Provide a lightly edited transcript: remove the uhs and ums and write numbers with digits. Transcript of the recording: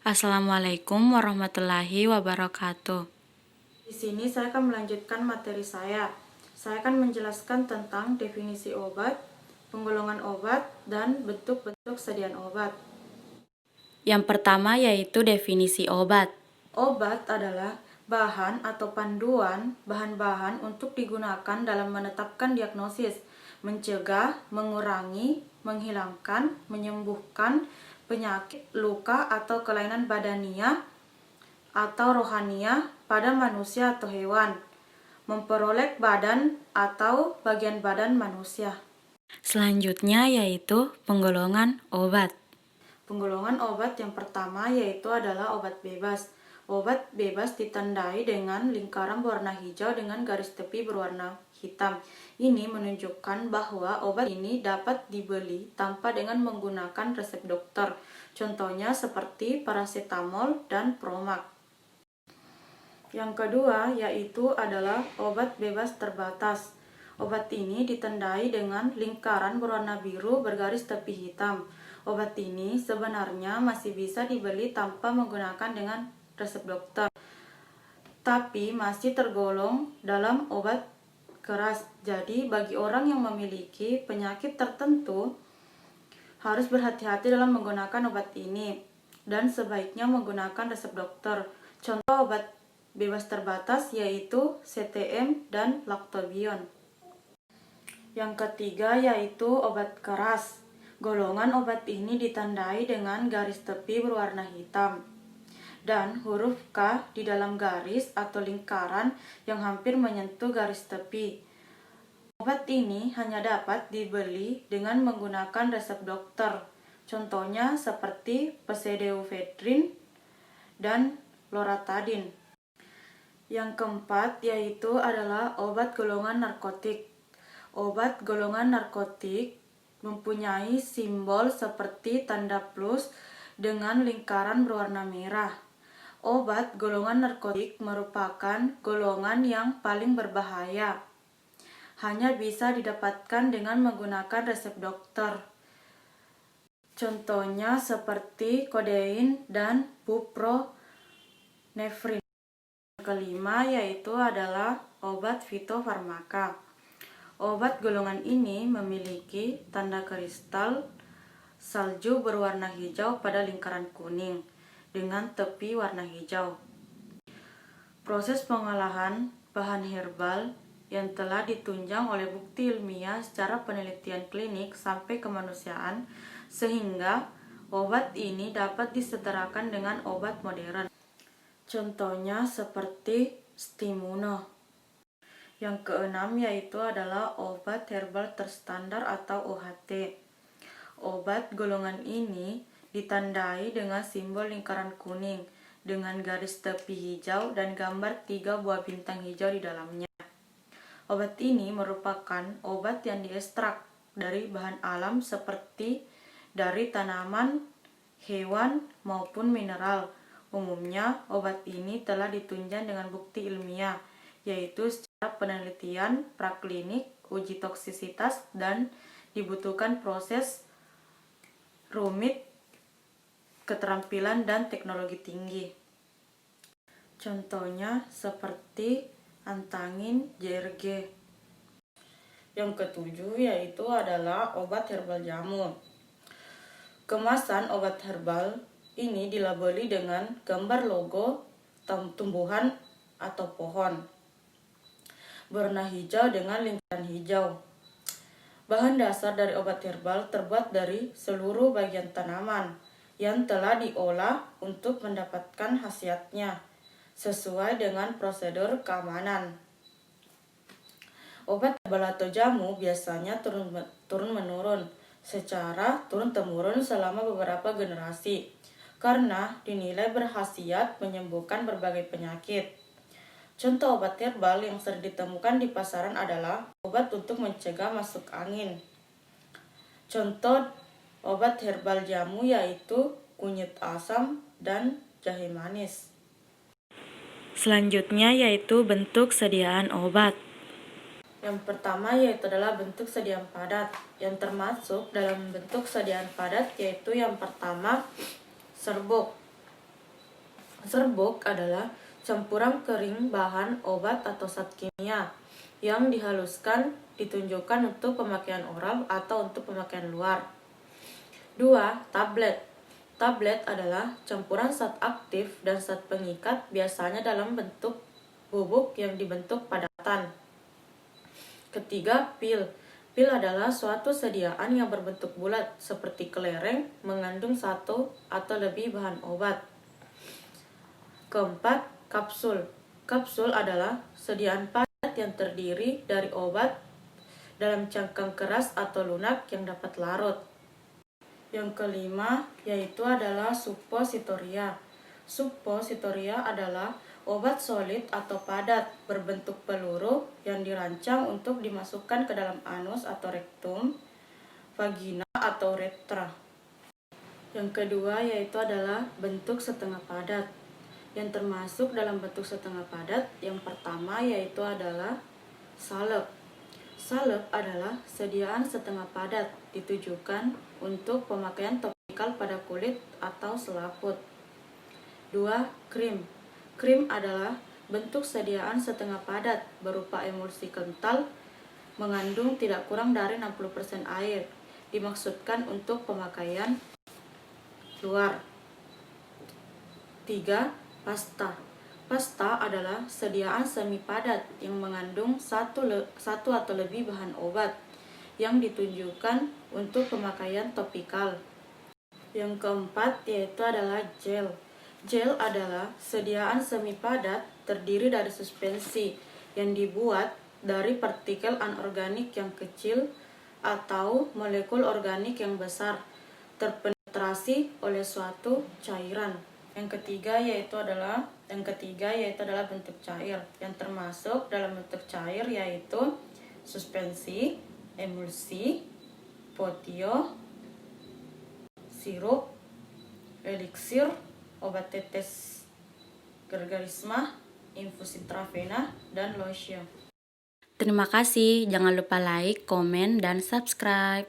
Assalamualaikum warahmatullahi wabarakatuh. Di sini saya akan melanjutkan materi saya. Saya akan menjelaskan tentang definisi obat, penggolongan obat, dan bentuk-bentuk sediaan obat. Yang pertama yaitu definisi obat. Obat adalah bahan atau panduan bahan-bahan untuk digunakan dalam menetapkan diagnosis, mencegah, mengurangi, menghilangkan, menyembuhkan penyakit, luka atau kelainan badaniah atau rohaniah pada manusia atau hewan, memperoleh badan atau bagian badan manusia. Selanjutnya yaitu penggolongan obat. Penggolongan obat yang pertama yaitu adalah obat bebas. Obat bebas ditandai dengan lingkaran berwarna hijau dengan garis tepi berwarna hitam. Ini menunjukkan bahwa obat ini dapat dibeli tanpa dengan menggunakan resep dokter. Contohnya seperti paracetamol dan Promax. Yang kedua yaitu adalah obat bebas terbatas. Obat ini ditandai dengan lingkaran berwarna biru bergaris tepi hitam. Obat ini sebenarnya masih bisa dibeli tanpa menggunakan dengan resep dokter, tapi masih tergolong dalam obat keras. Jadi bagi orang yang memiliki penyakit tertentu harus berhati-hati dalam menggunakan obat ini dan sebaiknya menggunakan resep dokter. Contoh obat bebas terbatas yaitu CTM dan Lactobion. Yang ketiga yaitu obat keras. Golongan obat ini ditandai dengan garis tepi berwarna hitam dan huruf K di dalam garis atau lingkaran yang hampir menyentuh garis tepi. Obat ini hanya dapat dibeli dengan menggunakan resep dokter. Contohnya seperti pseudoephedrine dan loratadine. Yang keempat yaitu adalah obat golongan narkotik. Obat golongan narkotik mempunyai simbol seperti tanda plus dengan lingkaran berwarna merah. Obat golongan narkotik merupakan golongan yang paling berbahaya. Hanya bisa didapatkan dengan menggunakan resep dokter. Contohnya seperti kodein dan bupropion. Kelima yaitu adalah obat fitofarmaka. Obat golongan ini memiliki tanda kristal salju berwarna hijau pada lingkaran kuning dengan tepi warna hijau. Proses pengolahan bahan herbal yang telah ditunjang oleh bukti ilmiah secara penelitian klinik sampai kemanusiaan sehingga obat ini dapat disetarakan dengan obat modern. Contohnya seperti Stimuno. Yang keenam yaitu adalah obat herbal terstandar atau OHT. Obat golongan ini ditandai dengan simbol lingkaran kuning dengan garis tepi hijau dan gambar 3 buah bintang hijau di dalamnya. Obat ini merupakan obat yang diekstrak dari bahan alam seperti dari tanaman, hewan, maupun mineral. Umumnya, obat ini telah ditunjang dengan bukti ilmiah, yaitu secara penelitian, praklinik, uji toksisitas, dan dibutuhkan proses rumit, keterampilan, dan teknologi tinggi. Contohnya seperti antangin JRG. Yang ketujuh yaitu adalah obat herbal jamu. Kemasan obat herbal ini dilabeli dengan gambar logo tumbuhan atau pohon berwarna hijau dengan lingkaran hijau. Bahan dasar dari obat herbal terbuat dari seluruh bagian tanaman yang telah diolah untuk mendapatkan khasiatnya sesuai dengan prosedur keamanan. Obat herbal atau jamu biasanya turun-menurun secara turun-temurun selama beberapa generasi karena dinilai berkhasiat menyembuhkan berbagai penyakit. Contoh obat herbal yang sering ditemukan di pasaran adalah obat untuk mencegah masuk angin. Contoh obat herbal jamu yaitu kunyit asam dan jahe manis. Selanjutnya yaitu bentuk sediaan obat. Yang pertama yaitu adalah bentuk sediaan padat. Yang termasuk dalam bentuk sediaan padat yaitu yang pertama serbuk. Serbuk adalah campuran kering bahan obat atau zat kimia yang dihaluskan ditunjukkan untuk pemakaian oral atau untuk pemakaian luar. 2. Tablet. Tablet adalah campuran zat aktif dan zat pengikat biasanya dalam bentuk bubuk yang dibentuk padatan. Ketiga, pil. Pil adalah suatu sediaan yang berbentuk bulat seperti kelereng mengandung satu atau lebih bahan obat. Keempat, kapsul. Kapsul adalah sediaan padat yang terdiri dari obat dalam cangkang keras atau lunak yang dapat larut. Yang kelima yaitu adalah suppositoria. Suppositoria adalah obat solid atau padat berbentuk peluru yang dirancang untuk dimasukkan ke dalam anus atau rektum, vagina atau uretra. Yang kedua yaitu adalah bentuk setengah padat. Yang termasuk dalam bentuk setengah padat yang pertama yaitu adalah salep. Salep adalah sediaan setengah padat ditujukan untuk pemakaian topikal pada kulit atau selaput. 2. Krim. Krim adalah bentuk sediaan setengah padat berupa emulsi kental mengandung tidak kurang dari 60% air, dimaksudkan untuk pemakaian luar. 3. Pasta. Pasta adalah sediaan semi padat yang mengandung satu atau lebih bahan obat yang ditunjukkan untuk pemakaian topikal. Yang keempat yaitu adalah gel. Gel adalah sediaan semi padat terdiri dari suspensi yang dibuat dari partikel anorganik yang kecil atau molekul organik yang besar terpenetrasi oleh suatu cairan. Yang ketiga yaitu adalah bentuk cair yang termasuk dalam bentuk cair yaitu suspensi, emulsi, potio, sirup, eliksir, obat tetes gargarisma, infus intravena, dan lotion. Terima kasih, jangan lupa like, komen, dan subscribe.